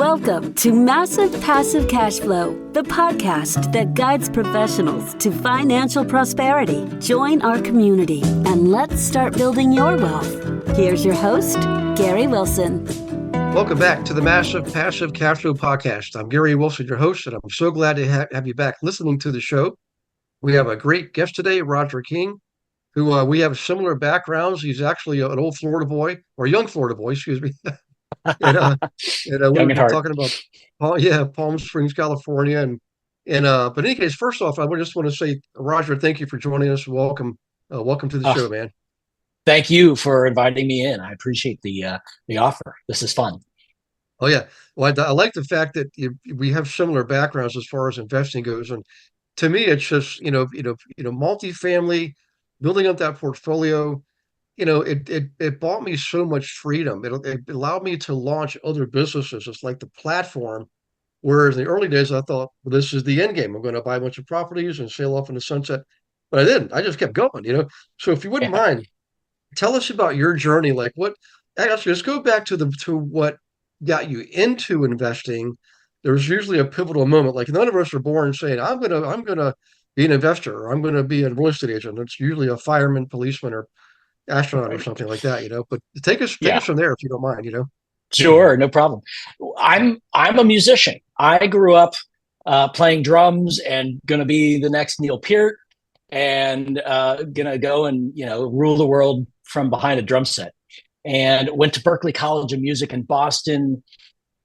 Welcome to Massive Passive Cash Flow, the podcast that guides professionals to financial prosperity. Join our community and let's start building your wealth. Here's your host, Gary Wilson. Welcome back to the Massive Passive Cash Flow podcast. I'm Gary Wilson, your host, and I'm so glad to have you back listening to the show. We have a great guest today, Roger King, who we have similar backgrounds. He's actually an old Florida boy, or young Florida boy, excuse me. and we were talking about, Palm Springs, California. But in any case, first off, I just want to say, Roger, thank you for joining us. Welcome to the show, man. Thank you for inviting me in. I appreciate the offer. This is fun. Oh yeah, well, I like the fact that we have similar backgrounds as far as investing goes, and to me, it's just multifamily, building up that portfolio. It bought me so much freedom. It allowed me to launch other businesses. It's like the platform. Whereas in the early days, I thought, well, this is the end game. I'm going to buy a bunch of properties and sail off in the sunset. But I didn't. I just kept going. So if you wouldn't mind, tell us about your journey. Like actually, let's go back to what got you into investing. There's usually a pivotal moment. Like none of us are born saying, I'm gonna be an investor, or I'm gonna be a real estate agent. It's usually a fireman, policeman, or astronaut or something like that, But take us from there if you don't mind, Sure, no problem. I'm a musician. I grew up playing drums and gonna be the next Neil Peart and gonna go and rule the world from behind a drum set. And went to Berklee College of Music in Boston.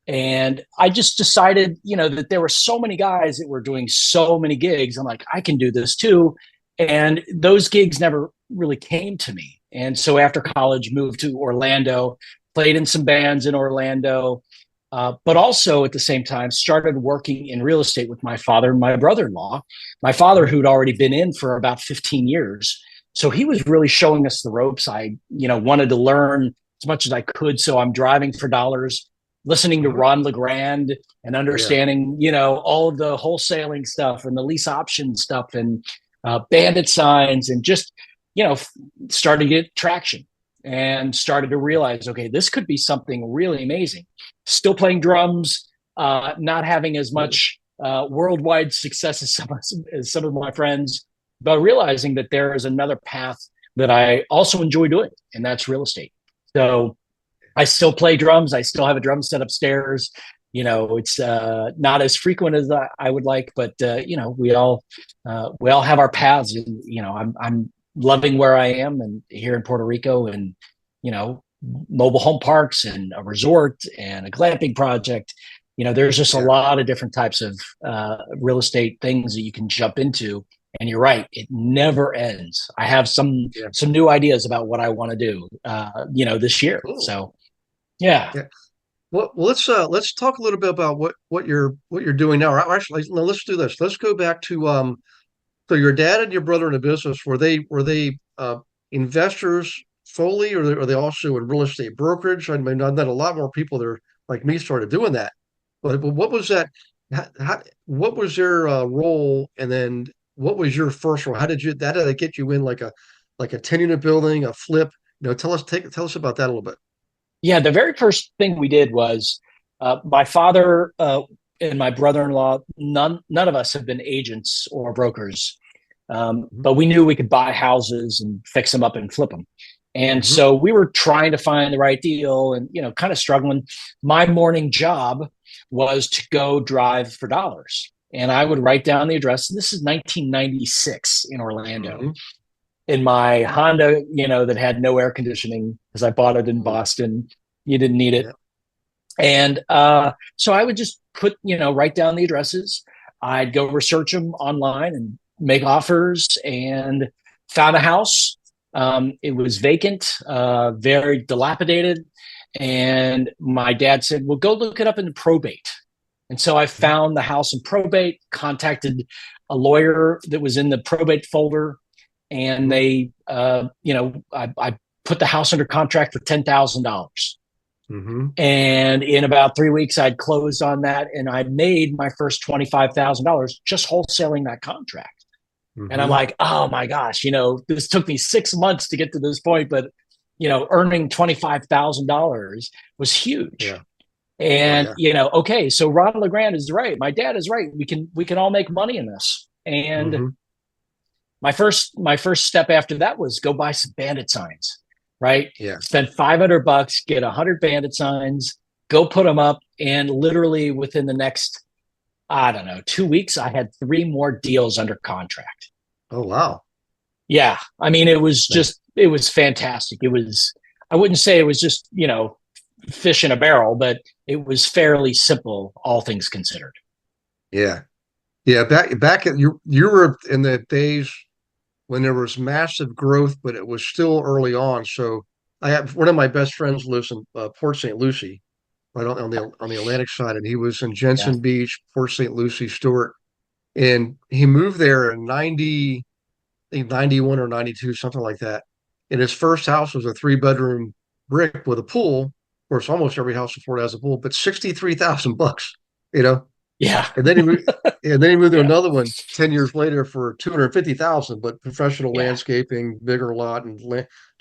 And I just decided, that there were so many guys that were doing so many gigs. I'm like, I can do this too. And those gigs never really came to me. And so after college, moved to Orlando, played in some bands in Orlando, but also at the same time started working in real estate with my father and my brother-in-law. My father, who'd already been in for about 15 years. So he was really showing us the ropes. I, wanted to learn as much as I could. So I'm driving for dollars, listening to Ron LeGrand and understanding, all of the wholesaling stuff and the lease option stuff and bandit signs and just, started to get traction and started to realize, okay, this could be something really amazing. Still playing drums, not having as much worldwide success as some of my friends, but realizing that there is another path that I also enjoy doing, and that's real estate. So I still play drums. I still have a drum set upstairs. It's not as frequent as I would like, but we all have our paths. And, I'm loving where I am and here in Puerto Rico, and mobile home parks and a resort and a glamping project. There's just a lot of different types of real estate things that you can jump into. And you're right, it never ends. I have some new ideas about what I want to do, this year. Cool. So, yeah. Well, let's talk a little bit about what you're doing now. Actually, no, let's do this. Let's go back to so your dad and your brother in the business. Were they investors solely, or are they also in real estate brokerage? I mean, I've met a lot more people that are like me started doing that. But what was that? What was their role, and then what was your first role? How did that get you in like a 10-unit building, a flip? Tell us about that a little bit. Yeah, the very first thing we did was my father and my brother-in-law, none of us have been agents or brokers, but we knew we could buy houses and fix them up and flip them. And so we were trying to find the right deal and, kind of struggling. My morning job was to go drive for dollars. And I would write down the address. This is 1996 in Orlando. In my Honda, that had no air conditioning because I bought it in Boston. You didn't need it. And so I would just write down the addresses. I'd go research them online and make offers, and found a house. It was vacant, very dilapidated. And my dad said, well, go look it up in probate. And so I found the house in probate, contacted a lawyer that was in the probate folder. And they, I put the house under contract for $10,000. And in about 3 weeks, I'd closed on that, and I made my first $25,000 just wholesaling that contract. And I'm like, oh my gosh, this took me 6 months to get to this point, but earning $25,000 was huge. And, yeah. okay, so Ron LeGrand is right. My dad is right. We can all make money in this. And Hmm. my first step after that was go buy some bandit signs, right? Yeah. Spend $500, get 100 bandit signs, go put them up. And literally within the next, I don't know, 2 weeks, I had 3 more deals under contract. Oh, wow. Yeah. I mean, it was fantastic. I wouldn't say it was just, fish in a barrel, but it was fairly simple, all things considered. Yeah. Yeah. Back at you were in the days when there was massive growth, but it was still early on. So I have one of my best friends lives in Port St. Lucie, right on the Atlantic side, and he was in Yeah. Jensen Beach, Port St. Lucie, Stewart, and he moved there in 90, I think 91 or 92, something like that. And his first house was a 3-bedroom brick with a pool. Of course, almost every house in Florida has a pool, but $63,000, you know. Yeah. And then he moved, and then he moved to Yeah. another one 10 years later for 250,000, but professional Yeah. landscaping, bigger lot, and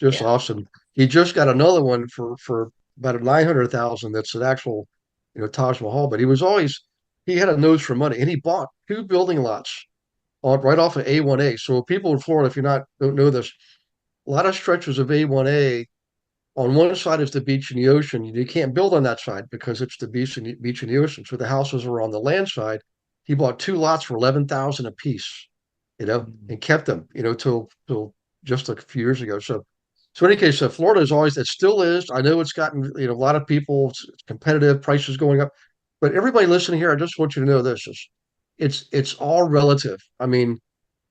just Yeah. awesome. He just got another one for about 900,000. That's an actual, Taj Mahal. But he had a nose for money, and he bought 2 building lots right off of A1A. So people in Florida, if don't know this, a lot of stretches of A1A. On one side is the beach and the ocean. You can't build on that side because it's the beach and the ocean. So the houses are on the land side. He bought 2 lots for 11,000 apiece, and kept them, till just a few years ago. So in any case, Florida is always, it still is. I know it's gotten, a lot of people, it's competitive, prices going up, but everybody listening here, I just want you to know this is, it's all relative. I mean,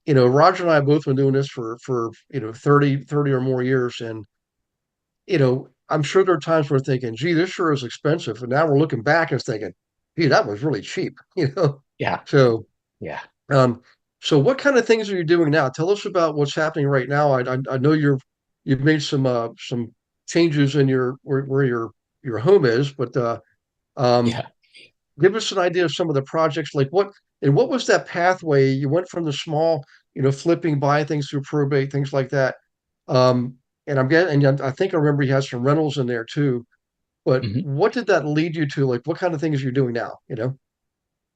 Roger and I have both been doing this for 30 or more years, and I'm sure there are times we're thinking, gee, this sure is expensive. And now we're looking back and thinking, gee, that was really cheap, Yeah. So, Yeah. um, so what kind of things are you doing now? Tell us about what's happening right now. I know you've made some changes in where your home is, but um, Yeah. give us an idea of some of the projects, like what was that pathway? You went from the small, flipping, buying things through probate, things like that. Um, and I think I remember you had some rentals in there too. But Mhm. what did that lead you to? Like, what kind of things you're doing now?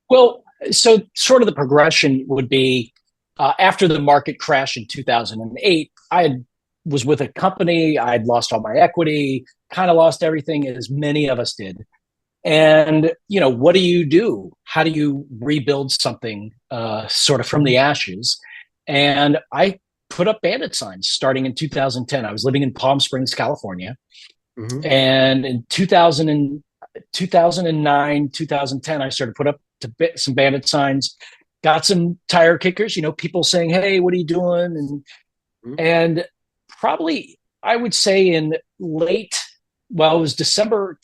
Well, so sort of the progression would be after the market crash in 2008, was with a company. I'd lost all my equity, kind of lost everything, as many of us did. And, what do you do? How do you rebuild something sort of from the ashes? And I put up bandit signs starting in 2010. I was living in Palm Springs, California. Hmm. And in 2009, 2010, I started put up some bandit signs, got some tire kickers, people saying, hey, what are you doing? And probably I would say in it was December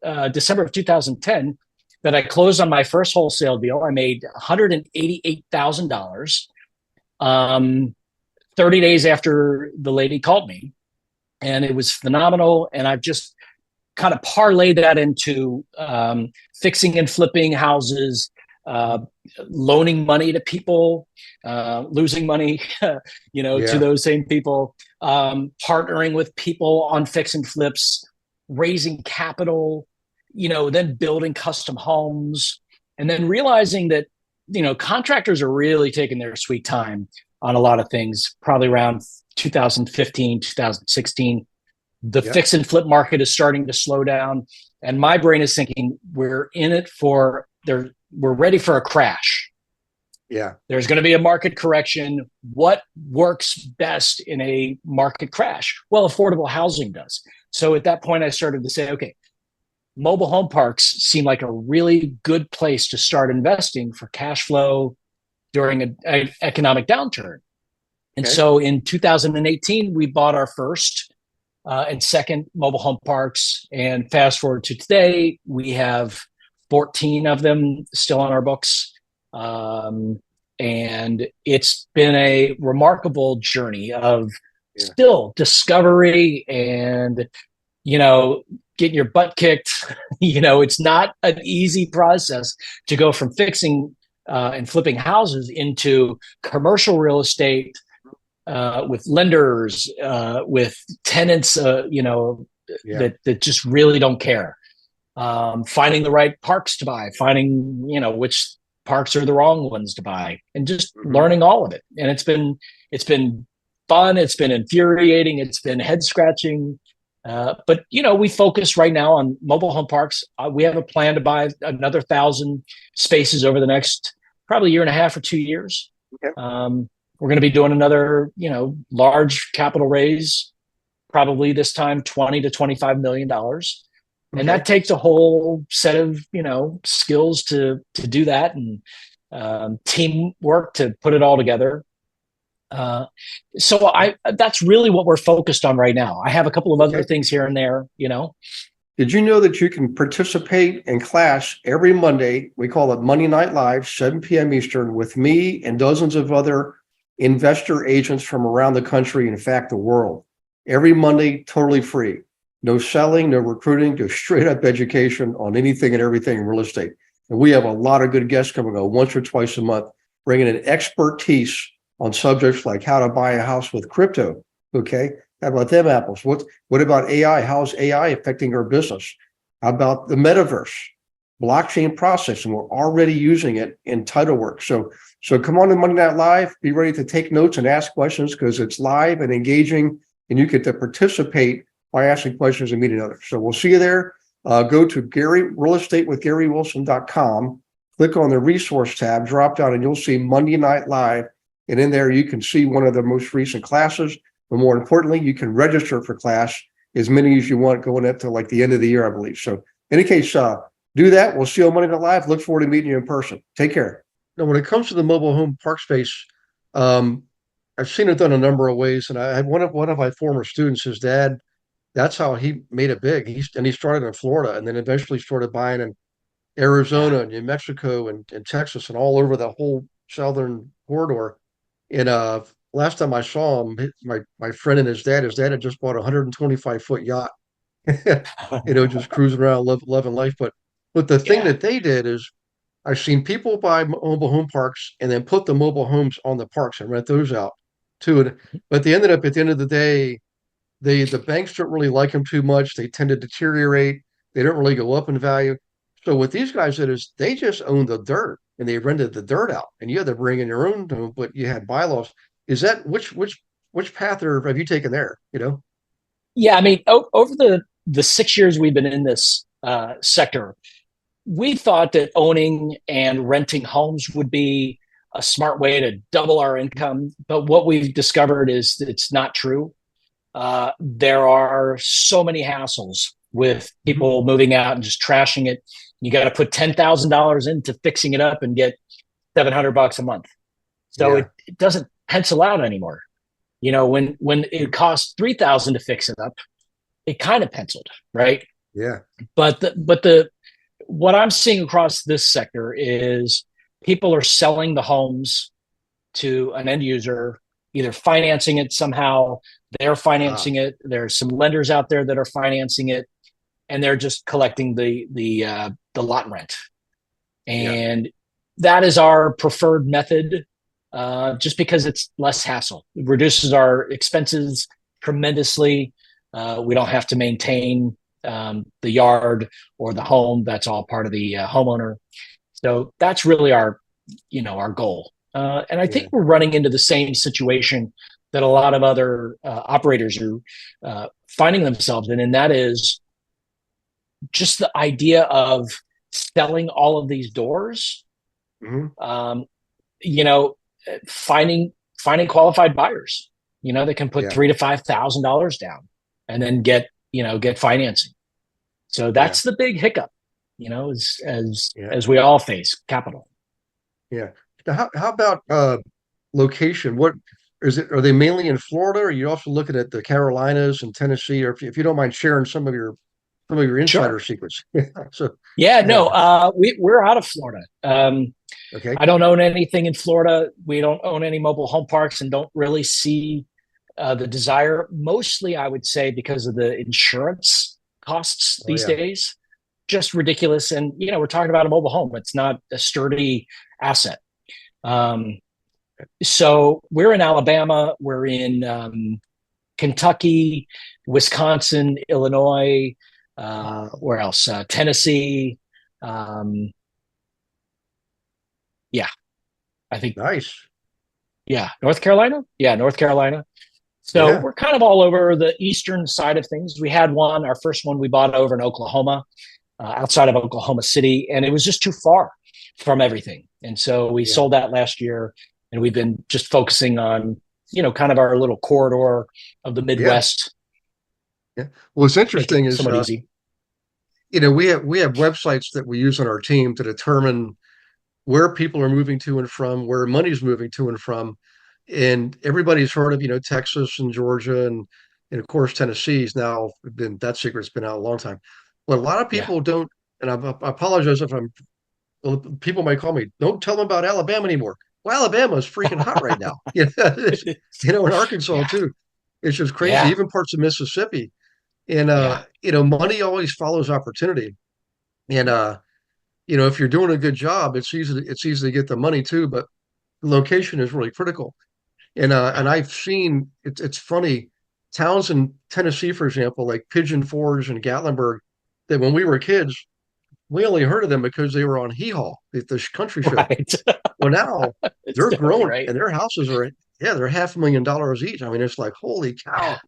of 2010 that I closed on my first wholesale deal. I made $188,000 30 days after the lady called me. And it was phenomenal. And I've just kind of parlayed that into fixing and flipping houses, loaning money to people, losing money, to Yeah. those same people, partnering with people on fix and flips, raising capital, then building custom homes, and then realizing that, contractors are really taking their sweet time on a lot of things, probably around 2015, 2016. The Yeah. fix and flip market is starting to slow down. And my brain is thinking we're ready for a crash. Yeah. There's going to be a market correction. What works best in a market crash? Well, affordable housing does. So at that point, I started to say, okay, mobile home parks seem like a really good place to start investing for cash flow during an economic downturn. And Okay. so in 2018, we bought our first and second mobile home parks. And fast forward to today, we have 14 of them still on our books. And it's been a remarkable journey of still discovery and, getting your butt kicked. It's not an easy process to go from fixing and flipping houses into commercial real estate with lenders, with tenants, that just really don't care. finding the right parks to buy, finding, which parks are the wrong ones to buy, and just learning all of it. And it's been fun. It's been infuriating. It's been head scratching. But we focus right now on mobile home parks. We have a plan to buy another 1,000 spaces over the next probably year and a half or 2 years. Okay. We're going to be doing another, large capital raise, probably this time $20 to $25 million. And that takes a whole set of, skills to do that, and teamwork to put it all together. So that's really what we're focused on right now. I have a couple of other things here and there, Did you know that you can participate in class every Monday? We call it Monday Night Live, 7 p.m. Eastern, with me and dozens of other investor agents from around the country, in fact, the world. Every Monday, totally free. No selling, no recruiting, just straight up education on anything and everything in real estate. And we have a lot of good guests coming on once or twice a month, bringing in expertise on subjects like how to buy a house with crypto. Okay. How about them apples? What about AI? How's AI affecting our business? How about the metaverse, blockchain processing? We're already using it in title work. So come on to Monday Night Live, be ready to take notes and ask questions, because it's live and engaging, and you get to participate by asking questions and meeting others. So we'll see you there. Go to GaryRealEstateWithGaryWilson.com, click on the resource tab, drop down, and you'll see Monday Night Live. And in there, you can see one of the most recent classes. But more importantly, you can register for class, as many as you want, going up to like the end of the year, I believe. So in any case, do that. We'll see you on Monday Night Live. Look forward to meeting you in person. Take care. Now, when it comes to the mobile home park space, I've seen it done a number of ways. And I had one of my former students, his dad, that's how he made it big. He started in Florida, and then eventually started buying in Arizona and New Mexico and Texas and all over the whole southern corridor. And last time I saw him, my friend and his dad had just bought a 125-foot yacht, just cruising around, loving life. But the thing that they did is, I've seen people buy mobile home parks and then put the mobile homes on the parks and rent those out too. But they ended up, at the end of the day, the banks don't really like them too much. They tend to deteriorate. They don't really go up in value. So what these guys did is they just owned the dirt and they rented the dirt out, and you had to bring in your own home, but you had bylaws. Is that which path have you taken there? Yeah, I mean, over the 6 years we've been in this sector, we thought that owning and renting homes would be a smart way to double our income. But what we've discovered is that it's not true. There are so many hassles with people moving out and just trashing it. You got to put $10,000 into fixing it up and get $700 a month. So it doesn't pencil out anymore. When it costs $3,000 to fix it up, it kind of penciled, right? Yeah. But what I'm seeing across this sector is people are selling the homes to an end user, either financing it somehow. They're financing it. There's some lenders out there that are financing it, and they're just collecting the lot rent. And that is our preferred method, just because it's less hassle. It reduces our expenses tremendously. We don't have to maintain the yard or the home. That's all part of the homeowner. So that's really our goal. And I think we're running into the same situation that a lot of other operators are finding themselves in, and that is just the idea of selling all of these doors. Finding qualified buyers, that can put $3,000 to $5,000 down and then get financing. So that's the big hiccup, as we all face capital. Yeah. Now, how about location? What is it? Are they mainly in Florida, or are you also looking at the Carolinas and Tennessee? Or if you don't mind sharing some of your insider secrets. We're out of Florida. Okay. I don't own anything in Florida. We don't own any mobile home parks and don't really see the desire, mostly I would say because of the insurance costs these days, just ridiculous. And, we're talking about a mobile home. It's not a sturdy asset. So we're in Alabama, we're in Kentucky, Wisconsin, Illinois, Where else? Tennessee. Yeah, I think. Nice. Yeah, North Carolina. Yeah, North Carolina. So Yeah. we're kind of all over the eastern side of things. We had our first one we bought over in Oklahoma, outside of Oklahoma City, and it was just too far from everything. And so we Yeah. sold that last year, and we've been just focusing on, kind of our little corridor of the Yeah. Midwest. Yeah. What's Make interesting it is, somewhat easy. we have websites that we use on our team to determine where people are moving to and from, where money's moving to and from. And everybody's heard of, Texas and Georgia and of course Tennessee's now been that secret's been out a long time. But a lot of Yeah. people don't, and I apologize if well, people might call me, don't tell them about Alabama anymore. Well, Alabama is freaking hot right now. In Arkansas Yeah. too. It's just crazy, Yeah. even parts of Mississippi. And Yeah. money always follows opportunity. And if you're doing a good job, it's easy to get the money too, but location is really critical. And I've seen it's funny, towns in Tennessee, for example, like Pigeon Forge and Gatlinburg, that when we were kids, we only heard of them because they were on Hee Haw, the country show. Right. Well, now It's they're totally growing right. and their houses are, yeah, they're $500,000 each. I mean, it's like, holy Yeah.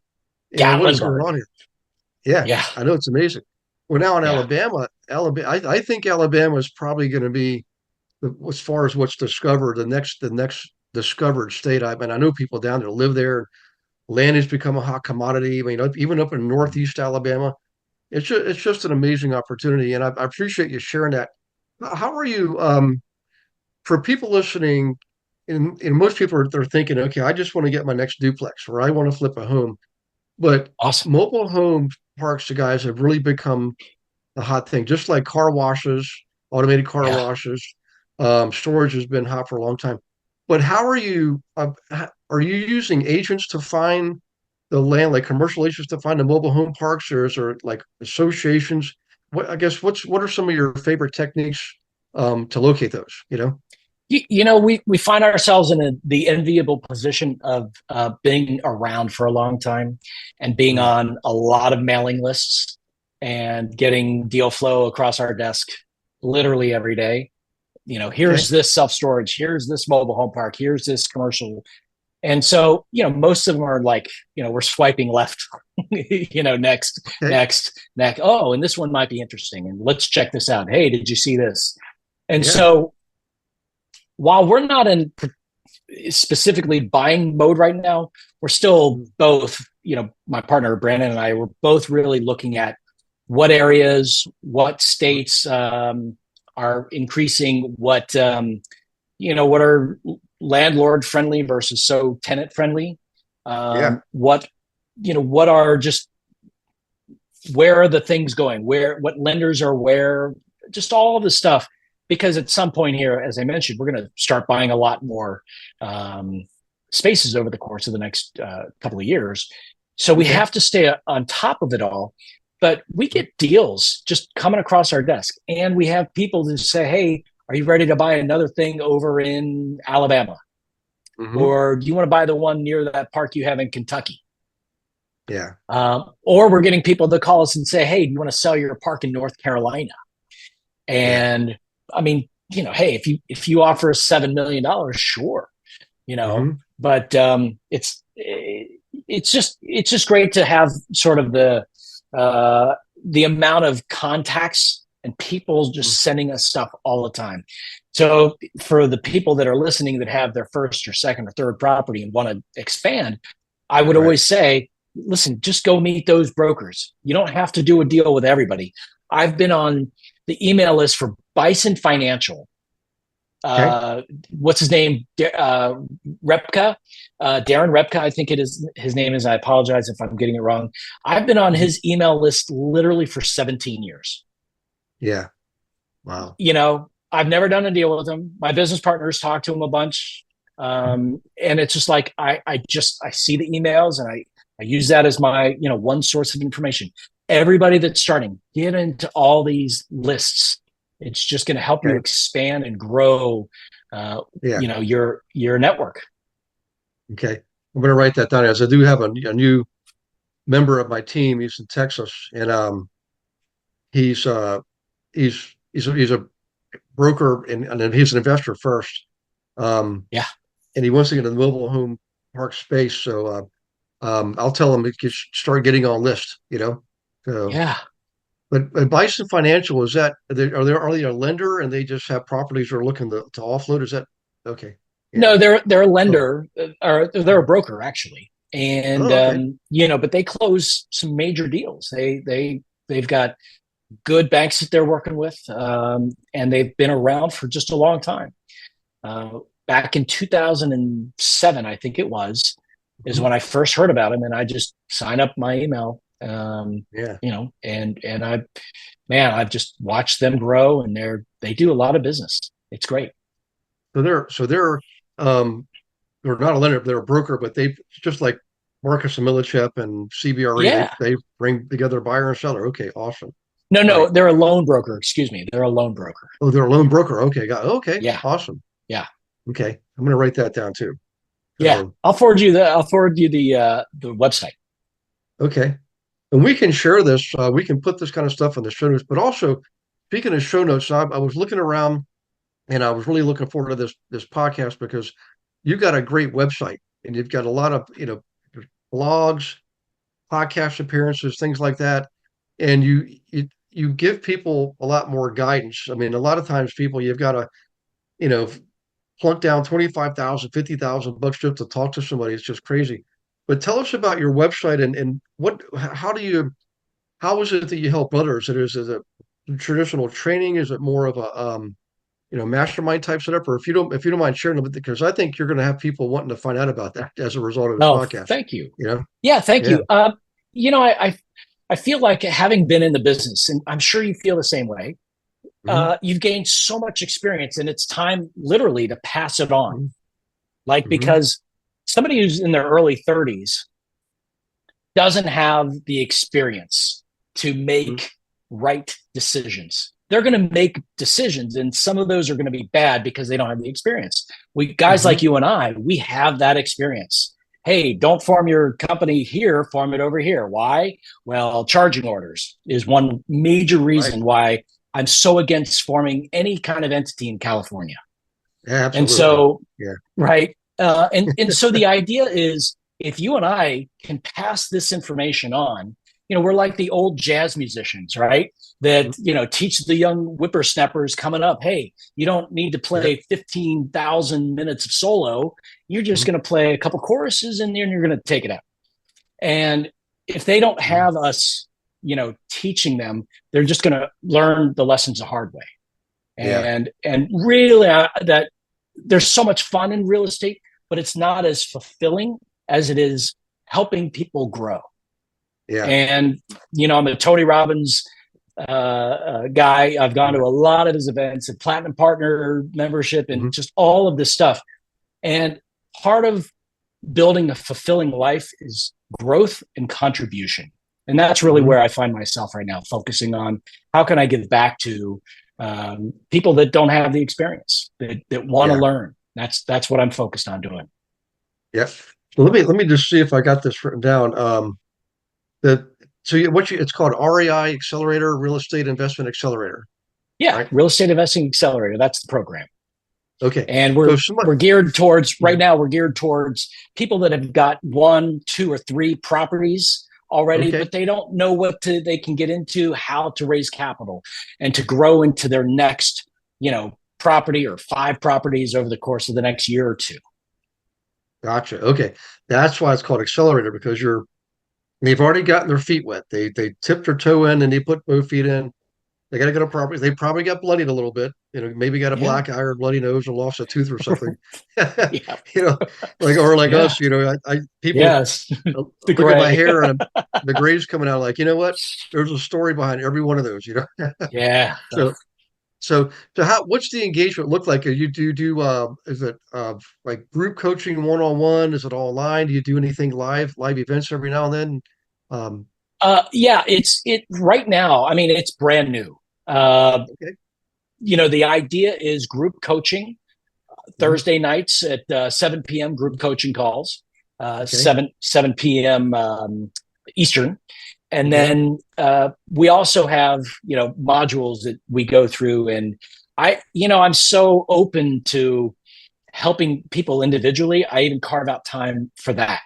cow, what is going Gatlinburg. on here? Yeah, Yeah. I know it's amazing. Well, now in Yeah. Alabama, I think Alabama is probably going to be, as far as what's discovered, the next discovered state. I know people down there live there. Land has become a hot commodity. I mean, even up in Northeast Alabama, it's just an amazing opportunity, and I appreciate you sharing that. How are you? For people listening, and most people they're thinking, okay, I just want to get my next duplex, or I want to flip a home. But Awesome. mobile home parks, you guys, have really become the hot thing, just like car washes, automated car Yeah. washes. Storage has been hot for a long time. But how are you using agents to find the land, like commercial agents to find the mobile home parks, or is there like associations? What are some of your favorite techniques to locate those? We find ourselves in the enviable position of being around for a long time and being Mm, on a lot of mailing lists and getting deal flow across our desk literally every day. okay. Here's this self storage, here's this mobile home park, here's this commercial. And so, most of them are like, we're swiping left, next, Okay. next. Oh, and this one might be interesting. And let's check this out. Hey, did you see this? And Yeah. so while we're not in specifically buying mode right now, we're still both, my partner Brandon and I were both really looking at what areas, what states are increasing, what are landlord friendly versus so tenant friendly. Yeah. What are just, where are the things going? What lenders are where? Just all of the stuff. Because at some point here, as I mentioned, we're going to start buying a lot more spaces over the course of the next couple of years. So we Okay. have to stay on top of it all. But we get deals just coming across our desk. And we have people that say, hey, are you ready to buy another thing over in Alabama? Hmm. Or do you want to buy the one near that park you have in Kentucky? Yeah. Or we're getting people that call us and say, hey, do you want to sell your park in North Carolina? Yeah. And I mean, hey, if you offer us $7 million, sure, Hmm. but it's just great to have sort of the amount of contacts and people just sending us stuff all the time. So for the people that are listening that have their first or second or third property and want to expand, I would Right. always say, listen, just go meet those brokers. You don't have to do a deal with everybody. I've been on the email list for Bison Financial. Okay. What's his name? Repka, Darren Repka, I think it is. His name is. I apologize if I'm getting it wrong. I've been on Mhm. his email list literally for 17 years. Yeah. Wow. I've never done a deal with him. My business partners talk to him a bunch, and it's just like I see the emails and I use that as my one source of information. Everybody that's starting, get into all these lists. It's just going to help you Okay. expand and grow, Yeah. your network. Okay. I'm going to write that down, as I do have a new member of my team. He's in Texas, and he's he's a broker and he's an investor first. Yeah. And he wants to get into the mobile home park space. So I'll tell him to start getting on list, So, Yeah. but Bison Financial, is that are they a lender and they just have properties they're looking to offload? Is that okay? No, Yeah. they're a Oh, lender, or they're a broker actually, and oh, okay. but they close some major deals. They've got good banks that they're working with, and they've been around for just a long time. Back in 2007, I think it was, is Mhm. when I first heard about them, and I just signed up my email. Yeah. And I've just watched them grow, and they do a lot of business. It's great. So they're not a lender, they're a broker, but they just like Marcus and Millichap and CBRE, Yeah. they bring together buyer and seller. Okay, awesome. No, Right. they're a loan broker. Excuse me. They're a loan broker. Oh, they're a loan broker. Okay, okay, Yeah. awesome. Yeah. Okay, I'm gonna write that down too. Yeah. So I'll forward you the website. okay, and we can share this. We can put this kind of stuff in the show notes. But also, speaking of show notes, I was looking around and I was really looking forward to this podcast because you got a great website and you've got a lot of blogs, podcast appearances, things like that, and you give people a lot more guidance. I mean, a lot of times people you've got to you know plunk down 25,000, 50,000 bucks just to talk to somebody. It's just crazy. But tell us about your website and how is it that you help others? Is it traditional training? Is it more of a mastermind type setup? Or if you don't mind sharing a bit, because I think you're going to have people wanting to find out about that as a result of this Oh, podcast. thank you. You know, Yeah, thank yeah. you. I feel like, having been in the business, and I'm sure you feel the same way, Hmm. you've gained so much experience, and it's time literally to pass it on. Hmm. Like, Hmm. because somebody who's in their early 30s doesn't have the experience to Hmm. make right decisions. They're going to make decisions, and some of those are going to be bad because they don't have the experience. Guys Hmm. like you and I, we have that experience. Hey, don't form your company here, form it over here. Why? Well, charging orders is one major Right. reason why I'm so against forming any kind of entity in California. Yeah, And absolutely. so, Yeah. right. And so the idea is, if you and I can pass this information on, we're like the old jazz musicians, right? That, Mhm. teach the young whippersnappers coming up, hey, you don't need to Yep. play 15,000 minutes of solo. You're just Mhm. going to play a couple choruses and then you're going to take it out. And if they don't Mhm. have us, teaching them, they're just going to learn the lessons the hard way. Yeah. And really, that there's so much fun in real estate, but it's not as fulfilling as it is helping people grow. Yeah. And I'm a Tony Robbins guy. I've gone to Yeah. a lot of his events and platinum partner membership and Mhm. just all of this stuff. And part of building a fulfilling life is growth and contribution. And that's really Mhm. where I find myself right now, focusing on how can I give back to people that don't have the experience, that want to Yeah. learn. That's what I'm focused on doing. Yeah. So let me just see if I got this written down. The so it's called RAI Accelerator, Real Estate Investment Accelerator, Yeah, right? Real Estate Investing Accelerator. That's the program. Okay. And So we're somebody, we're geared towards right now. We're geared towards people that have got 1, 2, or 3 properties already, okay. but they don't know they can get into, how to raise capital, and to grow into their next, property or 5 properties over the course of the next year or 2. Gotcha. Okay. That's why it's called accelerator because they've already gotten their feet wet. They tipped their toe in and they put both feet in. They got to go to property. They probably got bloodied a little bit. Maybe got a Yeah, black eye or bloody nose or lost a tooth or something. yeah, you know, like yeah, us. I people yes. The look at my gray. hair and the gray's coming out. Like, you know what? There's a story behind every one of those. Yeah. So so what's the engagement look like? You do is it like group coaching one on one? Is it all online? Do you do anything live events every now and then? Um, Yeah, it right now. I mean, it's brand new. Uh, okay. the idea is group coaching Mhm. Thursday nights at 7 p.m. Group coaching calls, Okay. 7 p.m. Eastern, And then we also have, modules that we go through. And I'm so open to helping people individually. I even carve out time for that.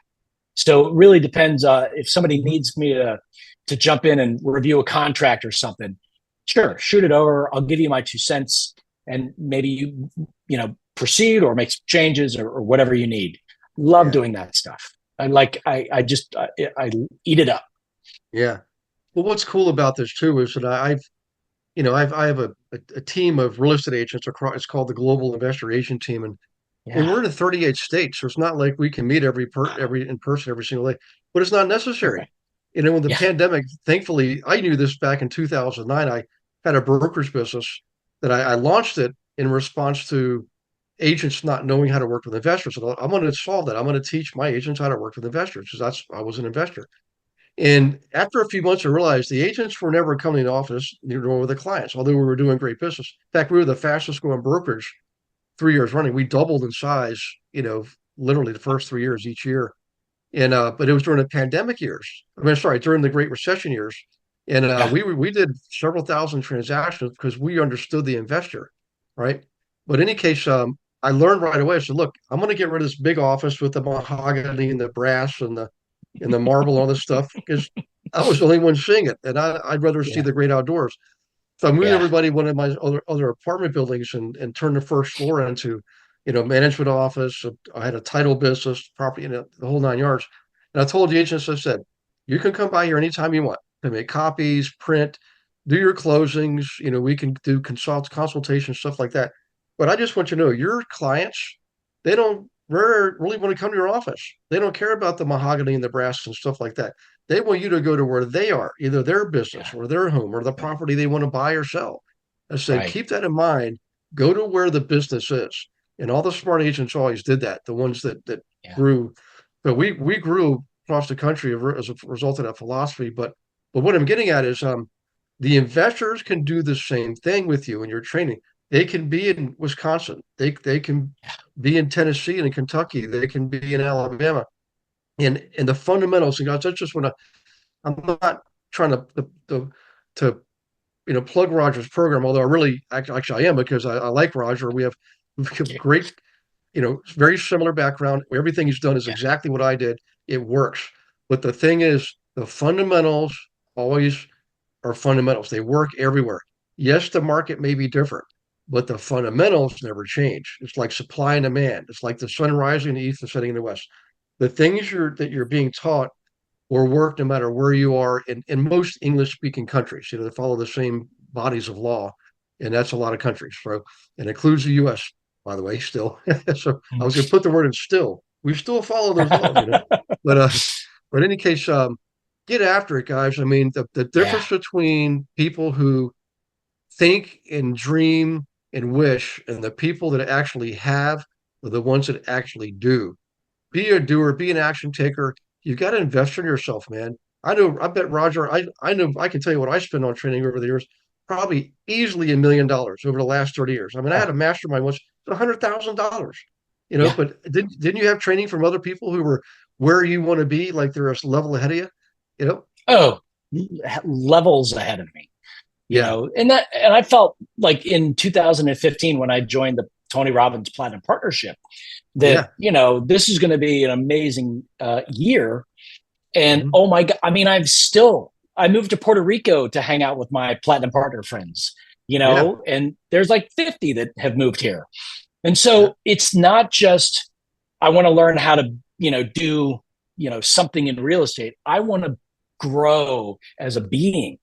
So it really depends. If somebody needs me to jump in and review a contract or something, sure, shoot it over. I'll give you my 2 cents, and maybe you proceed or make some changes or whatever you need. Love doing that stuff. I eat it up. Yeah. Well, what's cool about this too is that I have a team of real estate agents across. It's called the Global Investor Agent Team, and we're in 38 states, so it's not like we can meet every in person every single day. But it's not necessary. Okay. When the pandemic, thankfully, I knew this back in 2009. I had a brokerage business that I launched it in response to agents not knowing how to work with investors. So I'm going to solve that. I'm going to teach my agents how to work with investors because I was an investor. And after a few months, I realized the agents were never coming to the office, nor were the clients, although we were doing great business. In fact, we were the fastest growing brokerage 3 years running. We doubled in size, literally the first 3 years each year. And but it was during the pandemic years. During the Great Recession years. And we did several thousand transactions because we understood the investor, right? But in any case, I learned right away. I said, look, I'm going to get rid of this big office with the mahogany and the brass and the marble and all this stuff because I was the only one seeing it, and I'd rather see the great outdoors. So I moved everybody one of my other apartment buildings and turned the first floor into, management office. I had a title business, property, the whole 9 yards. And I told the agents, I said, you can come by here anytime you want to make copies, print, do your closings. We can do consultations, stuff like that. But I just want you to know your clients, they don't really want to come to your office. They don't care about the mahogany and the brass and stuff like that. They want you to go to where they are, either their business or their home or the property they want to buy or sell. I said, keep that in mind. Go to where the business is. And all the smart agents always did that, the ones that grew. But we grew across the country as a result of that philosophy. But what I'm getting at is the investors can do the same thing with you in your training. They can be in Wisconsin. They can be in Tennessee and in Kentucky. They can be in Alabama. And the fundamentals, I just want to, I'm not trying to plug Roger's program, although I really actually I am because I like Roger. We have great, very similar background. Everything he's done is exactly what I did. It works. But the thing is, the fundamentals always are fundamentals. They work everywhere. Yes, the market may be different, but the fundamentals never change. It's like supply and demand. It's like the sun rising in the east and setting in the west. The things that you're being taught will work no matter where you are in most English-speaking countries. They follow the same bodies of law, and that's a lot of countries. So, and includes the U.S., by the way, still. So I was going to put the word in still. We still follow those laws, But in any case, get after it, guys. I mean, the difference between people who think and dream and wish and the people that actually have are the ones that actually do. Be a doer, be an action taker. You got to invest in yourself, man. I bet Roger, I know I can tell you what I spent on training over the years, probably easily $1 million over the last 30 years. I mean, I had a mastermind once, $100,000, but didn't you have training from other people who were where you want to be, like they're a level ahead of you, Oh, levels ahead of me, and I felt like in 2015 when I joined the Tony Robbins Platinum Partnership that, this is going to be an amazing year. And oh my God, I mean, I moved to Puerto Rico to hang out with my Platinum Partner friends, and there's like 50 that have moved here. And so it's not just, I want to learn how to, do, something in real estate. I want to grow as a being,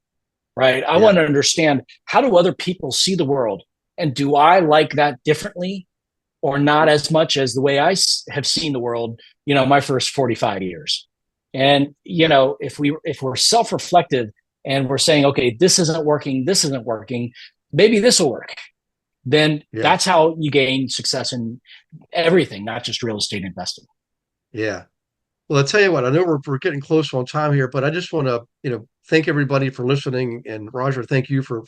right? I want to understand, how do other people see the world? And do I like that differently or not as much as the way I have seen the world, my first 45 years? And, if we're self-reflective and we're saying, okay, this isn't working, maybe this will work. Then that's how you gain success in everything, not just real estate investing. Yeah. Well, I'll tell you what, I know we're getting close on time here, but I just want to, thank everybody for listening. And Roger, thank you for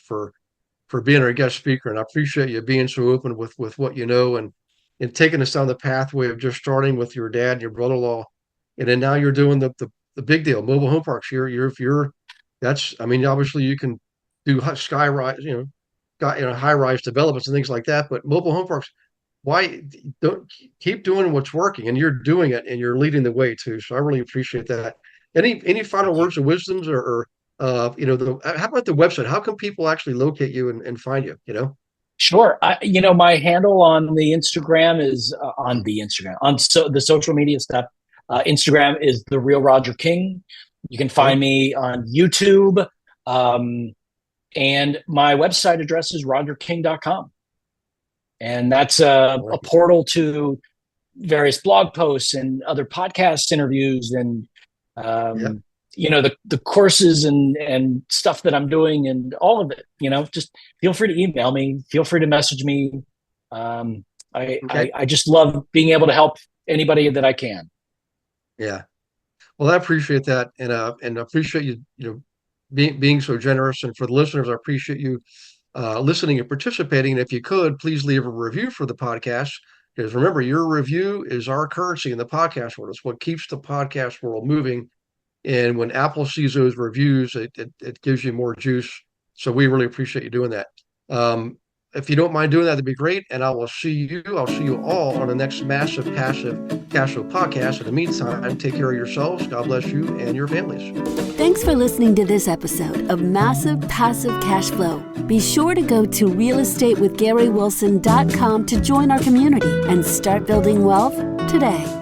being our guest speaker. And I appreciate you being so open with what you know and taking us down the pathway of just starting with your dad and your brother-in-law. And then now you're doing the big deal, mobile home parks. You're I mean, obviously you can do skyrise, high rise developments and things like that, but mobile home parks, why don't keep doing what's working, and you're doing it and you're leading the way too. So I really appreciate that. Any final words of wisdoms how about the website? How can people actually locate you and find you, Sure. My handle on the Instagram is the social media stuff. Instagram is The Real Roger King. You can find me on YouTube. And my website address is rogerking.com. And that's a portal to various blog posts and other podcast interviews and, the courses and stuff that I'm doing and all of it. Just feel free to email me. Feel free to message me. I just love being able to help anybody that I can. Yeah. Well, I appreciate that, and I appreciate you, being so generous. And for the listeners, I appreciate you listening and participating. And if you could, please leave a review for the podcast, because remember, your review is our currency in the podcast world. It's what keeps the podcast world moving. And when Apple sees those reviews, it gives you more juice. So we really appreciate you doing that. If you don't mind doing that, that'd be great. And I'll see you all on the next Massive Passive Cash Flow podcast. In the meantime, take care of yourselves. God bless you and your families. Thanks for listening to this episode of Massive Passive Cash Flow. Be sure to go to realestatewithgarywilson.com to join our community and start building wealth today.